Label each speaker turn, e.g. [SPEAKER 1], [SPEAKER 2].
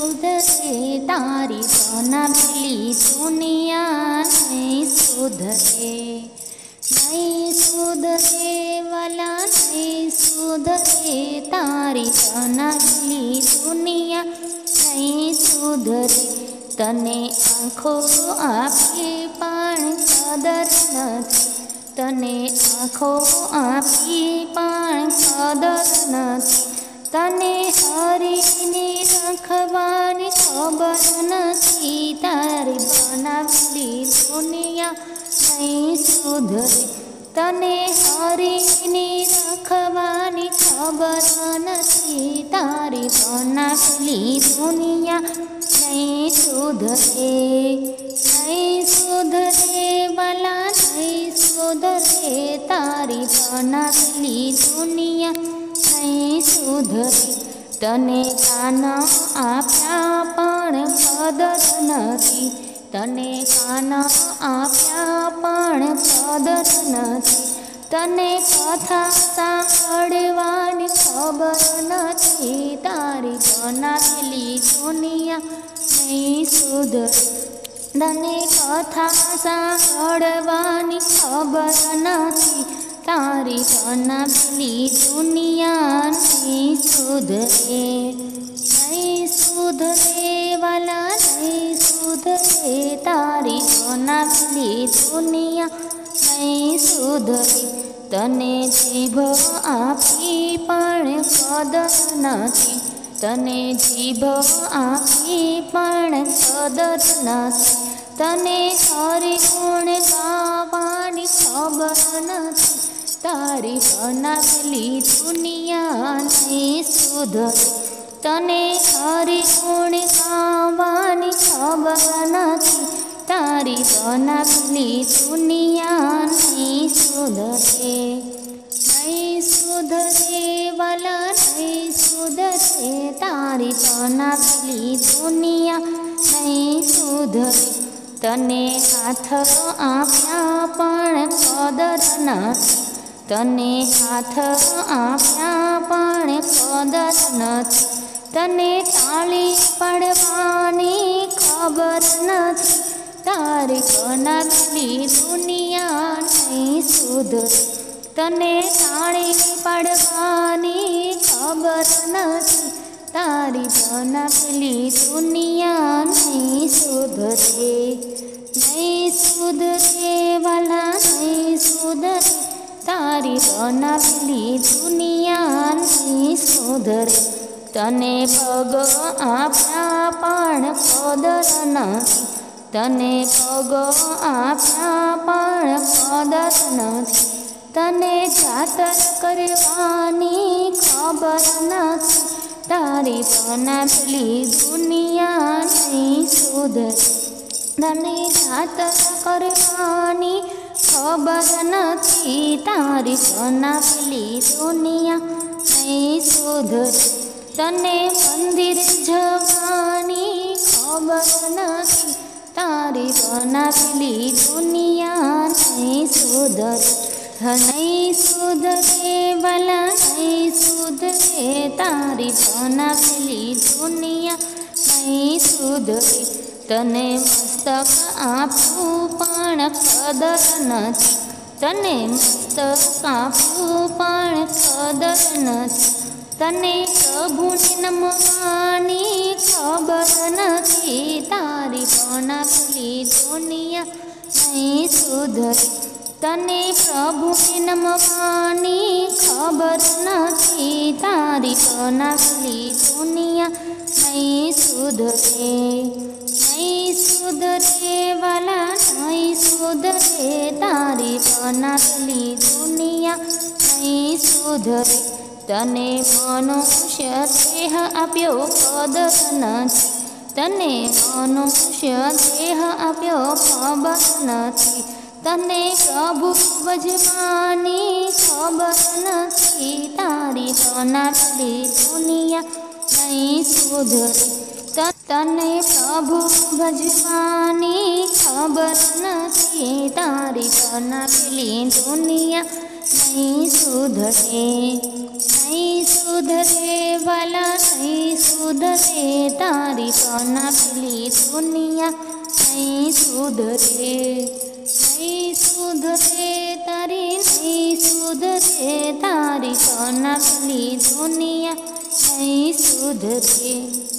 [SPEAKER 1] सुधरे तारी बनावेली दुनिया नहीं सुधरे, नहीं सुधरे वाला नहीं सुधरे तारी बनावेली दुनिया नहीं सुधरे। तने आँखों आपी पण कदर नथी, तने आँखों आपी पण कदर नथी, तने हरीनी रखवानी खबर नथी तारी बनावेली दुनिया नहीं सुधरे। तने हरीनी रखवानी खबर नथी तारी बनावेली दुनिया नहीं सुधरे, नहीं सुधरे वाला नहीं सुधरे तारी बनावेली दुनिया नहीं सुधरे। तने कान आप्या पण कदर नथी, तने कान आप्या पण कदर नथी, तने कथा सांभळवानी खबर नथी तारी बनावेली दुनिया नहीं सुधरे। तने कथा सांभळवानी खबर नथी तारी बनावेली दुनिया नहीं सुधरे, नहीं सुधरे वाला नहीं सुधरे तारी बनावेली दुनिया नहीं सुधरे। तने जीभ आपी पण कदर नथी, तने जीभ आपी पण कदर नथी, तने हरि गुण गावानी खबर नथी तारी बनावेली दुनिया नहीं सुधरे। तने हरि गुण गावानी खबर नथी तारी बनावेली दुनिया नहीं सुधरे, नहीं सुधरे वाला नहीं सुधरे तारी बनावेली दुनिया नहीं सुधरे। तने हाथ आप्या पण कदर नथी, तने हाथ आप्या पण कदर नथी, तने ताली पाडवानी खबर नथी तारी बनावेली दुनिया नहीं सुधरे। तने ताली पाडवानी खबर नथी तारी बनावेली दुनिया नहीं सुधरे, नहीं सुधरे वाला नहीं सुधरे तारी बनावेली दुनिया नहीं सुधरे। तने पग आप्या पण कदर नथी, तने पग आप्या पण कदर नथी, तने जातर करवानी खबर नथी तारी बनावेली दुनिया नहीं सुधरे। तने जातर करवानी खबर नथी तारी बनावेली दुनिया नहीं सुधरे। तने मंदिर जवानी खबर नथी तारी बनावेली दुनिया नहीं सुधरे, नहीं सुधरे वाला नहीं सुधरे तारी बनावेली दुनिया नहीं सुधरे। तने मस्तक आपू पण कदर नथी, तने मस्तक आपू पण कदर नथी, तने प्रभुने नमवानी खबर नथी तारी बनावेली दुनिया नहीं सुधरे। तने प्रभुने नमवानी खबर नथी तारी बनावेली दुनिया नहीं सुधरे, नहीं सुधरे वाला नहीं सुधरे तारी बनावेली दुनिया नहीं सुधरे। तने मनुष्य देह आप्यो कदर नथी, तने मनुष्य देह आप्यो खबर नथी, तने प्रभु भजवानी खबर नथी तारी बनावेली दुनिया नहीं सुधरे। तने प्रभु भजवानी खबर नथी तारी बनावेली दुनिया नहीं सुधरे, नहीं सुधरे वाला नहीं सुधरे, तारी सोना पेली दुनिया नहीं सुधरे, नहीं सुधरे तारी नहीं सुधरे, तारी सोना पेली दुनिया नहीं सुधरे।